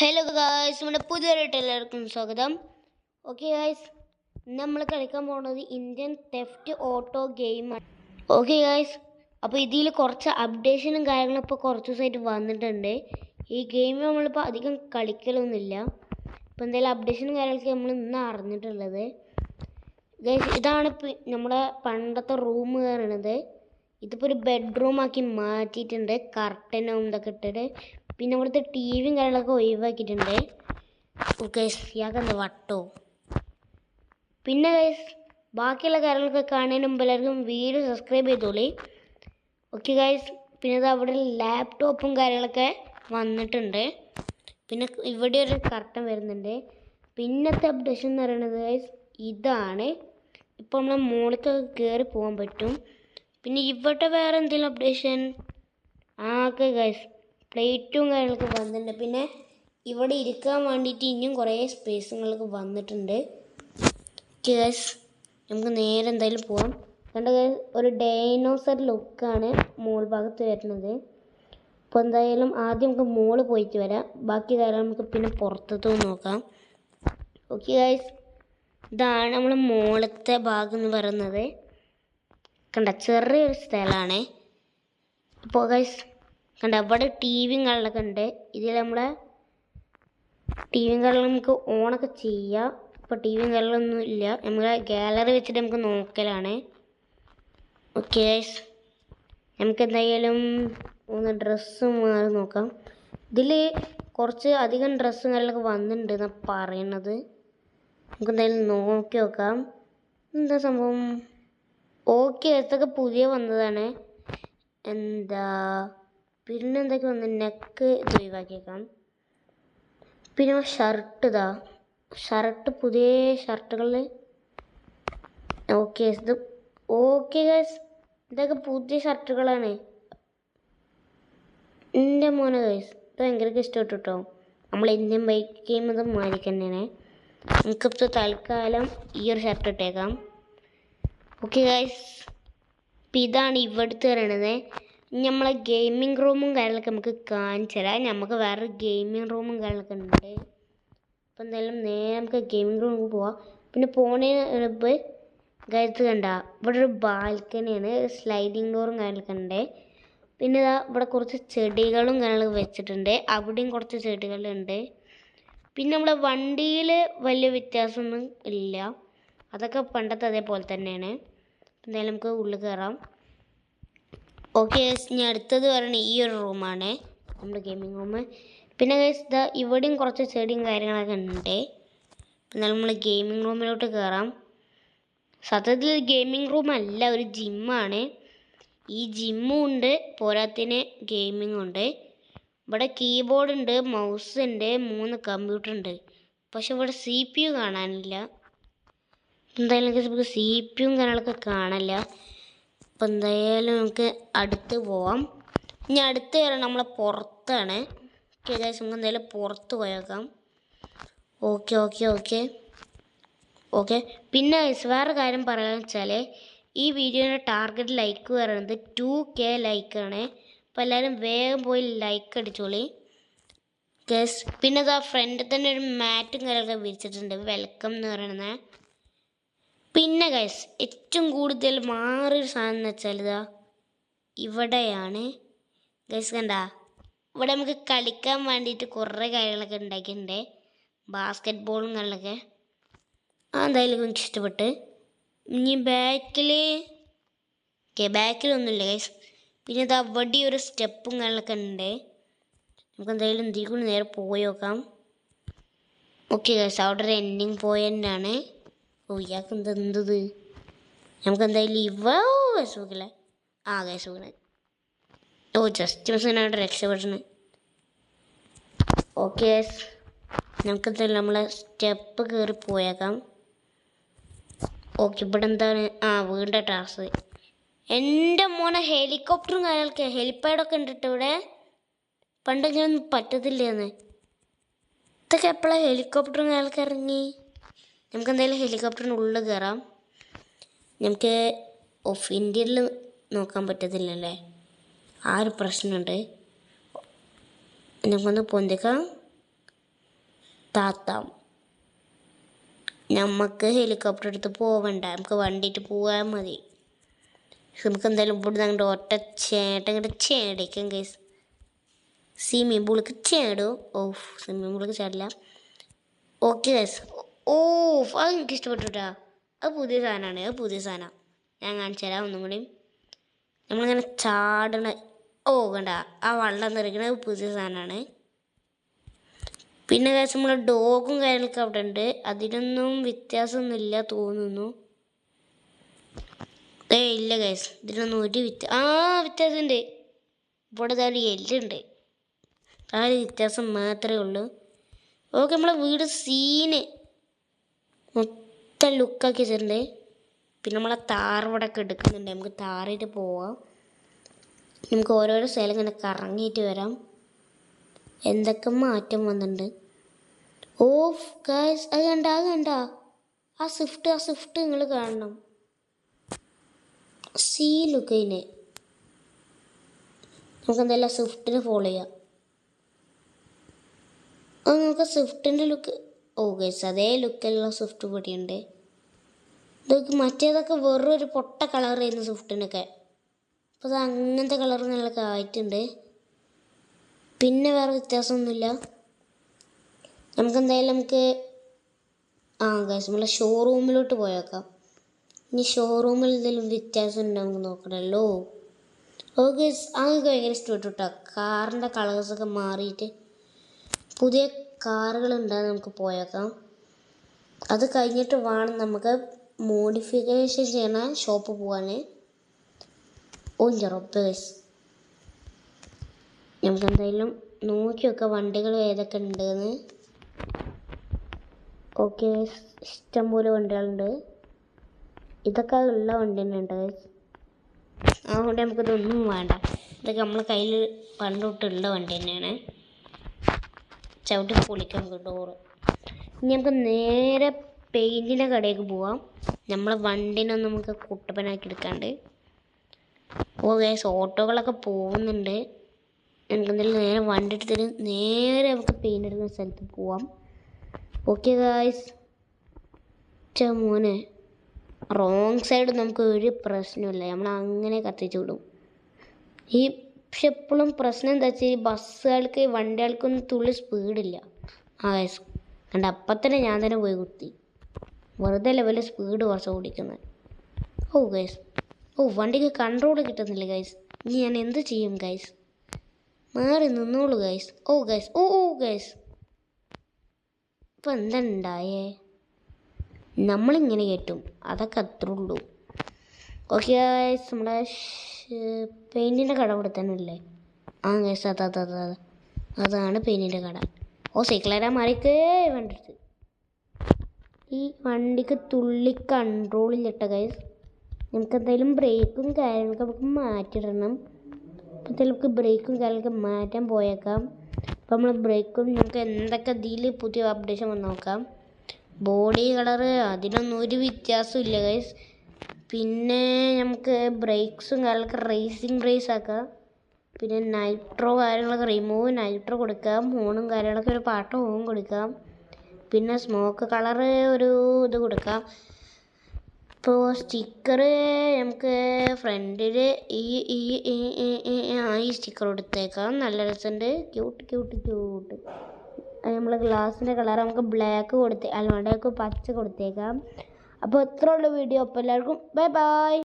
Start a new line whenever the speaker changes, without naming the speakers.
Hello guys, നമ്മുടെ പുതിയതായിട്ട് എല്ലാവർക്കും സ്വാഗതം. ഓക്കെ ഗായ്സ്, നമ്മൾ കളിക്കാൻ പോകുന്നത് ഇന്ത്യൻ തെഫ്റ്റ് ഓട്ടോ ഗെയിമാണ്. ഓക്കെ ഗായ്സ്, അപ്പോൾ ഇതിൽ കുറച്ച് അപ്ഡേഷനും കാര്യങ്ങളും ഇപ്പോൾ കുറച്ച് ദിവസമായിട്ട് വന്നിട്ടുണ്ട്. ഈ ഗെയിം നമ്മളിപ്പോൾ അധികം കളിക്കലൊന്നുമില്ല. ഇപ്പോൾ എന്തെങ്കിലും അപ്ഡേഷനും കാര്യങ്ങളൊക്കെ നമ്മൾ ഇന്ന് അറിഞ്ഞിട്ടുള്ളത്. ഗായ്സ്, ഇതാണ് നമ്മുടെ പണ്ടത്തെ റൂം പറയുന്നത്. ഇതിപ്പോൾ ഒരു ബെഡ്റൂമാക്കി മാറ്റിയിട്ടുണ്ട്. കർട്ടനും ഇതൊക്കെ ഇട്ടിട്ട്, പിന്നെ ഇവിടുത്തെ ടി വിയും കാര്യങ്ങളൊക്കെ ഒഴിവാക്കിയിട്ടുണ്ട്. ഗൈസ്, ഇയാൾക്കെന്താ വട്ടോ. പിന്നെ ഗൈസ്, ബാക്കിയുള്ള കാര്യങ്ങളൊക്കെ കാണുന്നതിന് മുമ്പ് എല്ലാവർക്കും വീഡിയോ സബ്സ്ക്രൈബ് ചെയ്തോളി. ഓക്കെ ഗൈസ്, പിന്നെ ഇത് അവിടെ ലാപ്ടോപ്പും കാര്യങ്ങളൊക്കെ വന്നിട്ടുണ്ട്. പിന്നെ ഇവിടെ ഒരു കർട്ടൻ വരുന്നുണ്ട്. പിന്നത്തെ അപ്ഡേഷൻ എന്ന് പറയുന്നത് ഗൈസ് ഇതാണ്. ഇപ്പോൾ നമ്മളെ മുകളിലേക്കൊക്കെ കയറി പോകാൻ പറ്റും. പിന്നെ ഇവിടെ വേറെ എന്തെങ്കിലും അപ്ഡേഷൻ ഓക്കെ ഗൈസ്, പ്ലേറ്റും കാര്യങ്ങളൊക്കെ വന്നിട്ടുണ്ട്. പിന്നെ ഇവിടെ ഇരിക്കാൻ വേണ്ടിയിട്ട് ഇനിയും കുറേ സ്പേസുകളൊക്കെ വന്നിട്ടുണ്ട്. ഓക്കെ ഗൈസ്, നമുക്ക് നേരെ എന്തായാലും പോവാം. കണ്ട ഗൈസ്, ഒരു ഡൈനോസർ ലുക്കാണ് മോൾ ഭാഗത്ത് വരുന്നത്. അപ്പോൾ എന്തായാലും ആദ്യം നമുക്ക് മോള് പോയിട്ട് വരാം. ബാക്കി കാര്യം നമുക്ക് പിന്നെ പുറത്തു നോക്കാം. ഓക്കെ ഗൈസ്, ഇതാണ് നമ്മൾ മോളത്തെ ഭാഗം എന്ന് പറയുന്നത്. കണ്ട ചെറിയൊരു സ്ഥലമാണ്. അപ്പോൾ ഗൈസ് കണ്ട അവിടെ ടി വിയും കാര്യങ്ങളൊക്കെ ഉണ്ട്. ഇതിൽ നമ്മളെ ടി വിയും കാര്യങ്ങളും നമുക്ക് ഓണൊക്കെ ചെയ്യാം. ഇപ്പോൾ ടി വിയും കാര്യങ്ങളൊന്നും ഇല്ല, നമ്മളെ ഗാലറി വെച്ചിട്ട് നമുക്ക് നോക്കലാണ്. ഓക്കെ ഗൈസ്, നമുക്ക് എന്തായാലും ഒന്ന് ഡ്രസ്സ് മാറി നോക്കാം. ഇതിൽ കുറച്ച് അധികം ഡ്രസ്സും കാര്യങ്ങളൊക്കെ വന്നിട്ടുണ്ട് എന്നാണ് പറയുന്നത്. നമുക്ക് എന്തായാലും നോക്കി നോക്കാം എന്താ സംഭവം. ഓക്കെ, ഇതൊക്കെ പുതിയ വന്നതാണ്. എന്താ പിന്നെ എന്തൊക്കെ വന്നു, നെക്ക് ഇത് ഒഴിവാക്കിയേക്കാം. പിന്നെ ഷർട്ട്, ഷർട്ട് പുതിയ ഷർട്ടുകളിൽ ഓക്കെ ഇത് ഓക്കെ ഗൈസ്, ഇതൊക്കെ പുതിയ ഷർട്ടുകളാണ്. എൻ്റെ മോനെ ഗൈസ്, ഇത് ഭയങ്കര ഇഷ്ടപ്പെട്ടു കേട്ടോ. നമ്മൾ ഇന്ത്യൻ ബൈക്ക് ഗെയിം ഇത് മാറിക്ക് തന്നെയാണ്. നമുക്കിപ്പോൾ തൽക്കാലം ഈ ഒരു ഷർട്ട് ഇട്ടേക്കാം. ഓക്കെ ഗൈസ്, ഇപ്പം ഇതാണ് ഇവിടുത്തെ പറയണത്. നമ്മളെ ഗെയിമിംഗ് റൂമും കാര്യങ്ങളൊക്കെ നമുക്ക് കാണിച്ചു തരാം. നമുക്ക് വേറെ ഗെയിമിംഗ് റൂമും കാര്യങ്ങളൊക്കെ ഉണ്ട്. അപ്പം എന്തായാലും നേരെ നമുക്ക് ഗെയിമിംഗ് റൂമിൽ പോവാം. പിന്നെ പോണതിന് മുമ്പ് ഗൈസ് കണ്ട ഇവിടെ ഒരു ബാൽക്കണിയാണ്, സ്ലൈഡിങ് ഡോറും കാര്യങ്ങളൊക്കെ ഉണ്ട്. പിന്നെ ഇവിടെ കുറച്ച് ചെടികളും കാര്യങ്ങളൊക്കെ വെച്ചിട്ടുണ്ട്. അവിടെയും കുറച്ച് ചെടികളുണ്ട്. പിന്നെ നമ്മളെ വണ്ടിയിൽ വലിയ വ്യത്യാസമൊന്നും ഇല്ല, അതൊക്കെ പണ്ടത്തെ അതേപോലെ തന്നെയാണ്. എന്തായാലും നമുക്ക് ഉള്ളിൽ കയറാം. ഓക്കെ ഗൈസ്, ഇനി അടുത്തത് പറയണ ഈ ഒരു റൂമാണ് നമ്മുടെ ഗെയിമിംഗ് റൂം. പിന്നെ ഗൈസ് ഇവിടെയും കുറച്ച് ചെടിയും കാര്യങ്ങളൊക്കെ ഉണ്ട്. എന്നാലും നമ്മൾ ഗെയിമിംഗ് റൂമിലോട്ട് കയറാം. സത്യത്തിൽ ഗെയിമിംഗ് റൂം അല്ല, ഒരു ജിമ്മാണ്. ഈ ജിമ്മും ഉണ്ട്, പോരാത്തിന് ഗെയിമിംഗ് ഉണ്ട്. ഇവിടെ കീബോർഡ് ഉണ്ട്, മൗസ് ഉണ്ട്, 3 കമ്പ്യൂട്ടർ ഉണ്ട്. പക്ഷെ ഇവിടെ CPU കാണാനില്ല. എന്തായാലും നമുക്ക് CPU കാര്യങ്ങളൊക്കെ കാണില്ല. അപ്പം എന്തായാലും നമുക്ക് അടുത്ത് പോവാം. ഇനി അടുത്ത് വരാൻ നമ്മളെ പുറത്താണ്. ഓക്കെ ഗൈസ്, നമുക്ക് എന്തായാലും പുറത്ത് പോയേക്കാം. ഓക്കെ ഓക്കെ ഓക്കെ ഓക്കെ പിന്നെ ഗൈസ് വേറെ കാര്യം പറയാമെന്ന് വെച്ചാൽ, ഈ വീഡിയോയുടെ ടാർഗറ്റ് ലൈക്ക് പറയുന്നത് 2K ലൈക്കാണ്. അപ്പോൾ എല്ലാവരും വേഗം പോയി ലൈക്ക് അടിച്ചോളി ഗൈസ്. പിന്നെ ഇതാ ഫ്രണ്ടിൽ തന്നെ ഒരു മാറ്റും കാര്യങ്ങളൊക്കെ വിരിച്ചിട്ടുണ്ട്, വെൽക്കം എന്ന് പറയുന്നത്. പിന്നെ ഗൈസ് ഏറ്റവും കൂടുതൽ മാറിയൊരു സാധനം എന്ന് വെച്ചാൽ ഇവിടെയാണ് ഗൈസ്. കണ്ട ഇവിടെ നമുക്ക് കളിക്കാൻ വേണ്ടിയിട്ട് കുറേ കാര്യങ്ങളൊക്കെ ഉണ്ടാക്കിയിട്ടുണ്ട്, ബാസ്കറ്റ് ബോളും കാര്യങ്ങളൊക്കെ. എന്തായാലും എനിക്ക് ഇഷ്ടപ്പെട്ട്. ഇനി ബാക്കിലൊന്നുമില്ല ഗൈസ്. പിന്നെ ഇത് അവിടെ ഒരു സ്റ്റെപ്പും കാര്യങ്ങളൊക്കെ ഉണ്ട്. നമുക്ക് എന്തായാലും എന്തെങ്കിലും നേരെ പോയി നോക്കാം. ഓക്കെ ഗൈസ്, അവിടെ ഒരു എൻഡിങ് പോയിൻ്റാണ്. ഓ ഇയാൾക്ക് എന്തത്. നമുക്ക് എന്തായാലും സുഖില്ലേ. സുഖം. ഓ ജസ്റ്റ് മിസ്സിനായിട്ട് രക്ഷപ്പെടുന്നു. ഓക്കെ നമുക്കെന്തായാലും നമ്മളെ സ്റ്റെപ്പ് കയറി പോയേക്കാം. ഓക്കെ, ഇവിടെ എന്താണ് വീണ്ട ടാസ്ക്. എൻ്റെ മോനെ ഹെലികോപ്റ്ററും കാര്യങ്ങളൊക്കെ ഹെലിപ്പാഡൊക്കെ ഉണ്ട് കേട്ടോ ഇവിടെ. പണ്ട് ഇങ്ങനെയൊന്നും പറ്റത്തില്ലെന്ന്. ഇതൊക്കെ എപ്പോഴാണ് ഹെലികോപ്റ്ററും കാര്യങ്ങളൊക്കെ ഇറങ്ങി. നമുക്ക് എന്തായാലും ഹെലികോപ്റ്ററിന് ഉള്ളിൽ കയറാം. നമുക്ക് ഇന്ത്യയിൽ നോക്കാൻ പറ്റത്തില്ലല്ലേ, ആ ഒരു പ്രശ്നമുണ്ട്. നമുക്കൊന്ന് പൊന്തിക്കാം. താത്താം. നമുക്ക് ഹെലികോപ്റ്റർ എടുത്ത് പോവണ്ട, നമുക്ക് വണ്ടിയിട്ട് പോകാൻ മതി. നമുക്ക് എന്തായാലും ഇവിടെ അങ്ങോട്ട് ഒറ്റ ചേട്ടൻ ഇങ്ങോട്ട് ചേടിക്കും ഗൈസ്. സ്വിമ്മിംഗ് പൂളിക്ക് ചേടൂ. ഓഫ്, സ്വിമ്മിംഗ് പൂളിക്ക് ചാടില്ല. Okay guys. ഓഫ്, അത് എനിക്ക് ഇഷ്ടപ്പെട്ടുട്ടാ. അത് പുതിയ സാധനമാണ്, അത് പുതിയ സാധനം. ഞാൻ കാണിച്ചു തരാം ഒന്നും കൂടി. നമ്മളിങ്ങനെ ചാടണ, ഓ കണ്ട ആ വെള്ളം നിറയ്ക്കണത് പുതിയ സാധനമാണ്. പിന്നെ ഗൈസ് നമ്മളെ ഡോഗും കാര്യങ്ങളൊക്കെ അവിടെ ഉണ്ട്. അതിനൊന്നും വ്യത്യാസമൊന്നുമില്ല തോന്നുന്നു. ഇല്ല ഗൈസ്, ഇതിനൊന്നും ഒരു വ്യത്യാസമുണ്ട്. ഇവിടെ ഒരു എല്ലുണ്ട്, ആ ഒരു വ്യത്യാസം മാത്രമേ ഉള്ളൂ. ഓക്കെ, നമ്മളെ വീട് സീന് മൊത്തം ലുക്കാക്കി വെച്ചിട്ടുണ്ട്. പിന്നെ നമ്മളെ താറവിടൊക്കെ എടുക്കുന്നുണ്ട്, നമുക്ക് താറിയിട്ട് പോവാം. നമുക്ക് ഓരോരോ സ്ഥലം ഇങ്ങനെ കറങ്ങിയിട്ട് വരാം. എന്തൊക്കെ മാറ്റം വന്നിട്ടുണ്ട്. ഓഫ് ഗൈസ്, അത് കണ്ട ആ സ്വിഫ്റ്റ് നിങ്ങൾ കാണണം. സീ ലുക്ക് അതിന്. നമുക്ക് എന്തായാലും സ്വിഫ്റ്റിനെ ഫോളോ ചെയ്യാം. നമുക്ക് സ്വിഫ്റ്റിൻ്റെ ലുക്ക്, ഓ ഗൈസ് അതേ ലുക്കിലുള്ള സ്വിഫ്റ്റ് കൂടിയുണ്ട്. ഇതൊക്കെ മറ്റേതൊക്കെ വെറൊരു പൊട്ട കളറായിരുന്നു സ്വിഫ്റ്റിനൊക്കെ. അപ്പോൾ അത് അങ്ങനത്തെ കളറുകളൊക്കെ ആയിട്ടുണ്ട്. പിന്നെ വേറെ വ്യത്യാസമൊന്നുമില്ല. നമുക്ക് ഗൈസ് നമ്മളെ ഷോറൂമിലോട്ട് പോയേക്കാം. ഇനി ഷോറൂമിൽ എന്തെങ്കിലും വ്യത്യാസം ഉണ്ടോ നമുക്ക് നോക്കണമല്ലോ. ഓ ഗൈസ്, അതൊക്കെ ഭയങ്കര ഇഷ്ടപ്പെട്ടു കേട്ടോ. കാറിൻ്റെ കളേഴ്സൊക്കെ മാറിയിട്ട് പുതിയ കാറുകളുണ്ടാകും. നമുക്ക് പോയേക്കാം. അത് കഴിഞ്ഞിട്ട് വേണം നമുക്ക് മോഡിഫിക്കേഷൻ ചെയ്യണ ഷോപ്പ് പോകാൻ. ഓ റബ്ബേ ഗൈസ്, നമുക്ക് എന്തായാലും നോക്കി വെക്കാം വണ്ടികൾ ഏതൊക്കെ ഉണ്ടെന്ന്. ഓക്കെ, ഇഷ്ടംപോലെ വണ്ടികളുണ്ട്. ഇതൊക്കെ ഉള്ള വണ്ടി തന്നെ ഉണ്ട് ഗൈസ്. അതുകൊണ്ട് നമുക്കിതൊന്നും വേണ്ട. ഇതൊക്കെ നമ്മളെ കയ്യിൽ പണ്ട് തൊട്ടുള്ള വണ്ടി തന്നെയാണ്. ചവിട്ടി പൊളിക്കാം നമുക്ക് ഡോറ്. ഇനി നമുക്ക് നേരെ പെയിൻറ്റിൻ്റെ കടയിലേക്ക് പോവാം. നമ്മളെ വണ്ടീനൊന്നും നമുക്ക് കുട്ടപ്പനാക്കി എടുക്കാണ്ട്. ഓ ഗൈസ്, ഓട്ടോകളൊക്കെ പോകുന്നുണ്ട്. നമുക്കെന്തായാലും നേരെ വണ്ടി എടുത്തിട്ട് നേരെ നമുക്ക് പെയിൻ്റ് എടുക്കുന്ന സ്ഥലത്ത് പോവാം. ഓക്കെ ഗൈസ്, മോനെ റോങ് സൈഡ് നമുക്ക് ഒരു പ്രശ്നമില്ല, നമ്മൾ അങ്ങനെ കത്തിച്ചു വിടും. പക്ഷെ എപ്പോഴും പ്രശ്നം എന്താ വെച്ചാൽ ഈ ബസ്സുകൾക്ക് വണ്ടികൾക്കൊന്നും തുള്ളി സ്പീഡില്ല. ഗൈസ് കണ്ട, അപ്പം തന്നെ ഞാൻ തന്നെ പോയി കുത്തി. വെറുതെ ലെവലിൽ സ്പീഡ് കുറച്ച് ഓടിക്കുന്നത്. ഓ ഗൈസ്, വണ്ടിക്ക് കൺട്രോൾ കിട്ടുന്നില്ല ഗൈസ്. ഇനി ഞാൻ എന്ത് ചെയ്യും ഗൈസ്? മാറി നിന്നോളൂ ഗൈസ്. ഗൈസ് ഇപ്പം എന്താ ഉണ്ടായേ? നമ്മളിങ്ങനെ കയറ്റും, അതൊക്കെ അത്രേ ഉള്ളൂ. ഓക്കെ ഗൈസ്, നമ്മുടെ പെയിൻറ്റിൻ്റെ കട ഇവിടെ തന്നെ അല്ലേ? ഗൈസ് അതാണ് പെയിൻറ്റിൻ്റെ കട. സൈക്കിളേരാ മാറിക്കേ വണ്ടിയെടുത്ത്. ഈ വണ്ടിക്ക് തുള്ളി കൺട്രോളില്ല ഗൈസ്. നമുക്ക് എന്തായാലും ബ്രേക്കും കാര്യങ്ങളൊക്കെ നമുക്ക് മാറ്റിയിടണം. അപ്പോൾ നമുക്ക് ബ്രേക്കും കാര്യങ്ങളൊക്കെ മാറ്റാൻ പോയേക്കാം. അപ്പോൾ നമ്മൾ ബ്രേക്കും നമുക്ക് എന്തൊക്കെ ഇതിൽ പുതിയ അപ്ഡേഷൻ വന്ന് നോക്കാം. ബോഡി കളറ് അതിനൊന്നും ഒരു വ്യത്യാസവും ഇല്ല ഗൈസ്. പിന്നെ നമുക്ക് ബ്രേക്സും കാര്യങ്ങളൊക്കെ റേസിംഗ് ബ്രേസ് ആക്കാം. പിന്നെ നൈട്രോ കാര്യങ്ങളൊക്കെ റിമൂവ് നൈട്രോ കൊടുക്കാം. ഹോണും കാര്യങ്ങളൊക്കെ ഒരു പാട്ട് ഹോൺ കൊടുക്കാം. പിന്നെ സ്മോക്ക് കളറ് ഒരു ഇത് കൊടുക്കാം. ഇപ്പോൾ സ്റ്റിക്കർ നമുക്ക് ഫ്രണ്ടിൽ ഈ സ്റ്റിക്കർ കൊടുത്തേക്കാം. നല്ല രസമുണ്ട്, ക്യൂട്ട്. നമ്മൾ ഗ്ലാസിൻ്റെ കളർ നമുക്ക് ബ്ലാക്ക് അല്ലാണ്ടൊക്കെ പച്ച കൊടുത്തേക്കാം. അപ്പോൾ ഇത്രയുള്ള വീഡിയോ. അപ്പോൾ എല്ലാവർക്കും ബൈ.